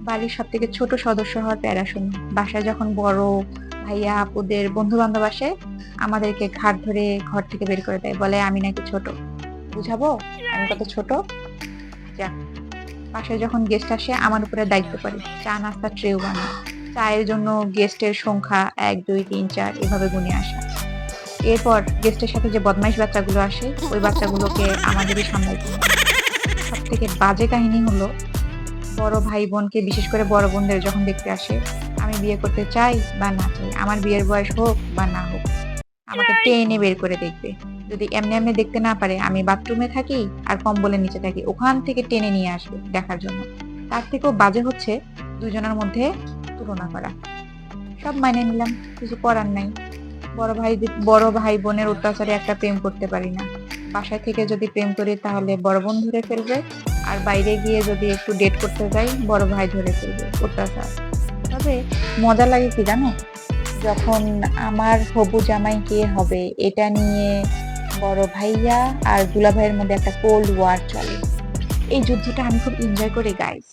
বাড়ির সব থেকে ছোট সদস্য হওয়ার প্যারা শুনি। বাসায় যখন বড় ভাইয়া আপুদের বন্ধু বান্ধব আসে, আমাদেরকে ঘাড় ধরে ঘর থেকে বের করে দেয়, বলে আমি নাকি ছোট। বুঝাবো আমি কত ছোট? যাক, বাসায় যখন গেস্ট আসে আমার উপরে দায়িত্ব পড়ে চা নাস্তা ট্রেও বানানো, চায়ের জন্য গেস্টের সংখ্যা 1 2 3 4 এভাবে গুনে আসা। এরপর গেস্টের সাথে যে বদমাইশ বাচ্চাগুলো আসে, ওই বাচ্চাগুলোকে আমাদেরই সামলাইতে হয়। সব থেকে বাজে কাহিনী হলো, বড় ভাই বোনকে, বিশেষ করে বড় বোনদের যখন দেখতে আসে, আমি বিয়ে করতে চাই বা না চাই, আমার বিয়ের বয়স হোক বা না হোক, আমাকে টেনে বের করে দেখবে। যদি এমনি এমনি দেখতে না পারে, আমি বাথরুমে থাকি আর কম্বলের নিচে থাকি, ওখান থেকে টেনে নিয়ে আসবে দেখার জন্য। তার থেকেও বাজে হচ্ছে দুজনের মধ্যে তুলনা করা। সব মাইনে নিলাম, কিছু করার নাই। বড় ভাই বোনের অত্যাচারে একটা প্রেম করতে পারি না। বাসায় থেকে যদি প্রেম করি তাহলে বড় বোন ধরে ফেলবে, আর বাইরে গিয়ে যদি একটু ডেট করতে যাই বড় ভাই ধরে ফেলবে। অত্যাচার। তবে মজা লাগে কি জানো, যখন আমার হবু জামাই কে হবে এটা নিয়ে বড় ভাইয়া আর দুলা ভাইয়ের মধ্যে একটা কোল্ড ওয়ার চলে। এই যুদ্ধটা আমি খুব এনজয় করি গাইস।